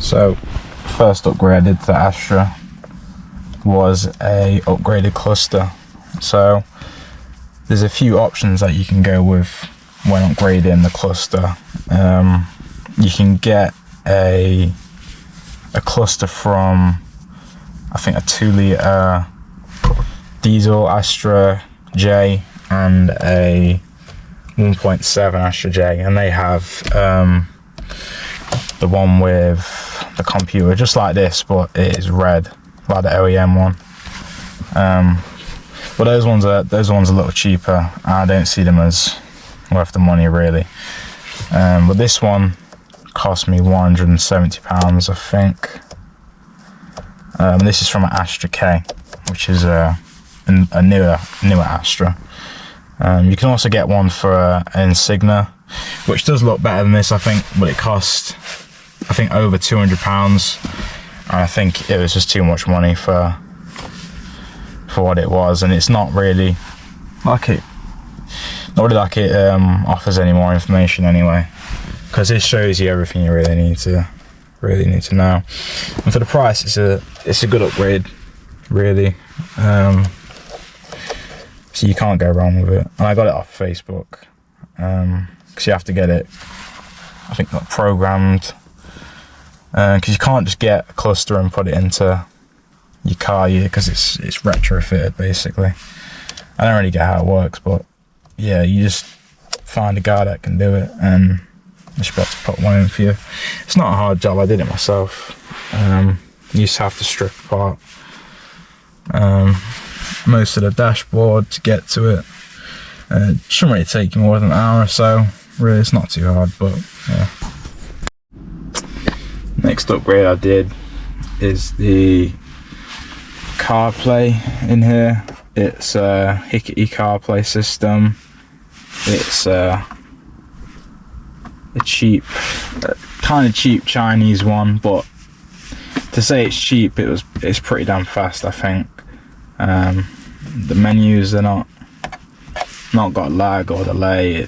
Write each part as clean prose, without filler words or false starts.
So first upgrade I did to the Astra was a upgraded cluster. So there's a few options that you can go with when upgrading the cluster. You can get a cluster from, I think, a 2-litre diesel Astra J and a 1.7 Astra J, and they have the one with the computer just like this, but it is red, like the OEM one. But those ones are a little cheaper. I don't see them as worth the money really. But this one cost me £170, I think. This is from an Astra K, which is a newer Astra. You can also get one for an Insignia, which does look better than this, I think, but it cost, I think, over £200, and I think it was just too much money for what it was, and it's not really like it offers any more information anyway, because it shows you everything you really need to know. And for the price, it's a good upgrade, really. So you can't go wrong with it. And I got it off Facebook, because you have to get it, I think, like, programmed, because you can't just get a cluster and put it into your car, because it's retrofitted basically. I don't really get how it works, but yeah, you just find a guy that can do it and you should be able to put one in for you. It's not a hard job. I did it myself. You just have to strip apart most of the dashboard to get to it. It shouldn't really take you more than an hour or so. Really, it's not too hard, but yeah. Next upgrade I did is the Carplay in here. It's a Hickety Carplay system. It's a cheap, kind of cheap Chinese one, but to say it's cheap, it's pretty damn fast, I think. The menus are not got lag or delay.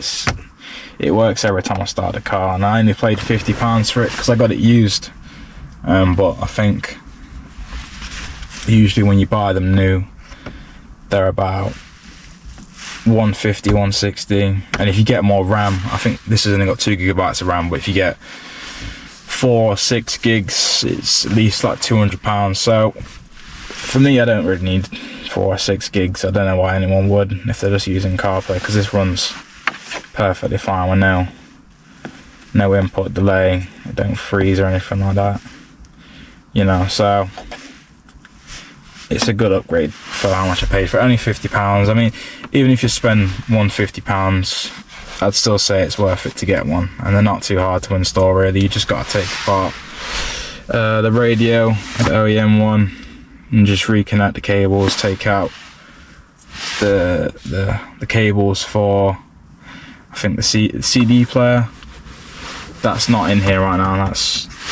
It works every time I start the car, and I only paid £50 for it because I got it used. But I think usually when you buy them new, they're about 150, 160, and if you get more RAM, I think this has only got 2 gigabytes of RAM, but if you get 4 or 6 gigs, it's at least like £200. So for me, I don't really need 4 or 6 gigs. I don't know why anyone would if they're just using CarPlay, because this runs perfectly fine with no input delay. It don't freeze or anything like that, you know. So it's a good upgrade for how much I paid for it. Only £50. I mean, even if you spend £150, I'd still say it's worth it to get one, and they're not too hard to install really. You just got to take apart the radio, the OEM one, and just reconnect the cables, take out the cables for, I think, the CD player. That's not in here right now. I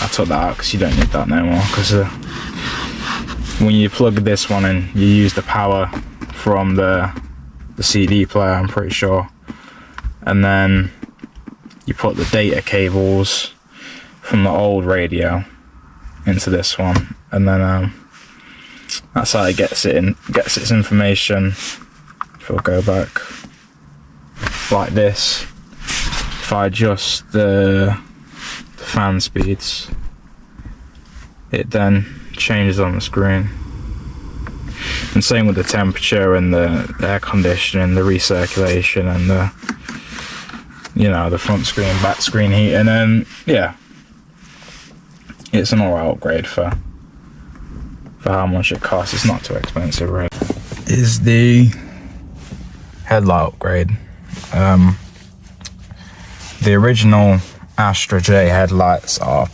took that out because you don't need that no more, because when you plug this one in, you use the power from the CD player, I'm pretty sure, and then you put the data cables from the old radio into this one, and then that's how it gets its information. If we'll go back like this, if I adjust the fan speeds, it then changes on the screen. And same with the temperature and the air conditioning, the recirculation, and the front screen, back screen heat. And then yeah, it's an alright upgrade for how much it costs. It's not too expensive really. Is the headlight upgrade. The original Astra J headlights are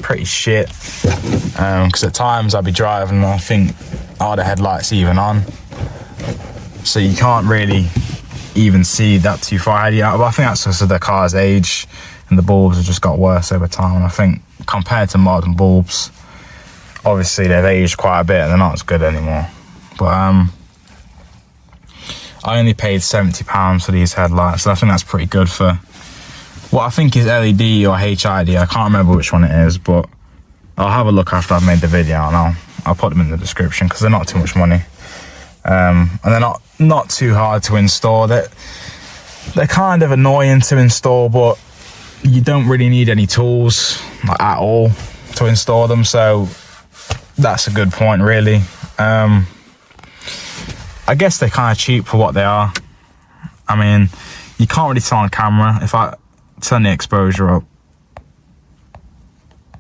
pretty shit, because at times I'll be driving and I think, are the headlights even on? So you can't really even see that too far ahead of you. But I think that's because of the car's age, and the bulbs have just got worse over time. And I think compared to modern bulbs, obviously they've aged quite a bit and they're not as good anymore. But I only paid £70 for these headlights, so I think that's pretty good for what I think is LED or HID. I can't remember which one it is, but I'll have a look after I've made the video, and I'll put them in the description, because they're not too much money, and they're not too hard to install. They're kind of annoying to install, but you don't really need any tools like, at all to install them, so that's a good point, really. I guess they're kind of cheap for what they are. I mean, you can't really tell on camera. If I turn the exposure up,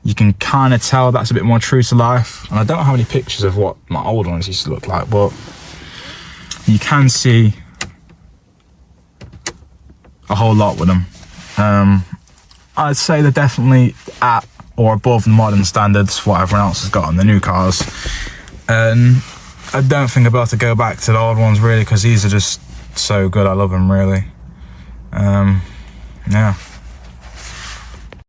you can kind of tell that's a bit more true to life. And I don't have any pictures of what my old ones used to look like, but you can see a whole lot with them. I'd say they're definitely at or above the modern standards, what everyone else has got on the new cars. And I don't think I'll be able to go back to the old ones, really, because these are just so good. I love them, really. Yeah.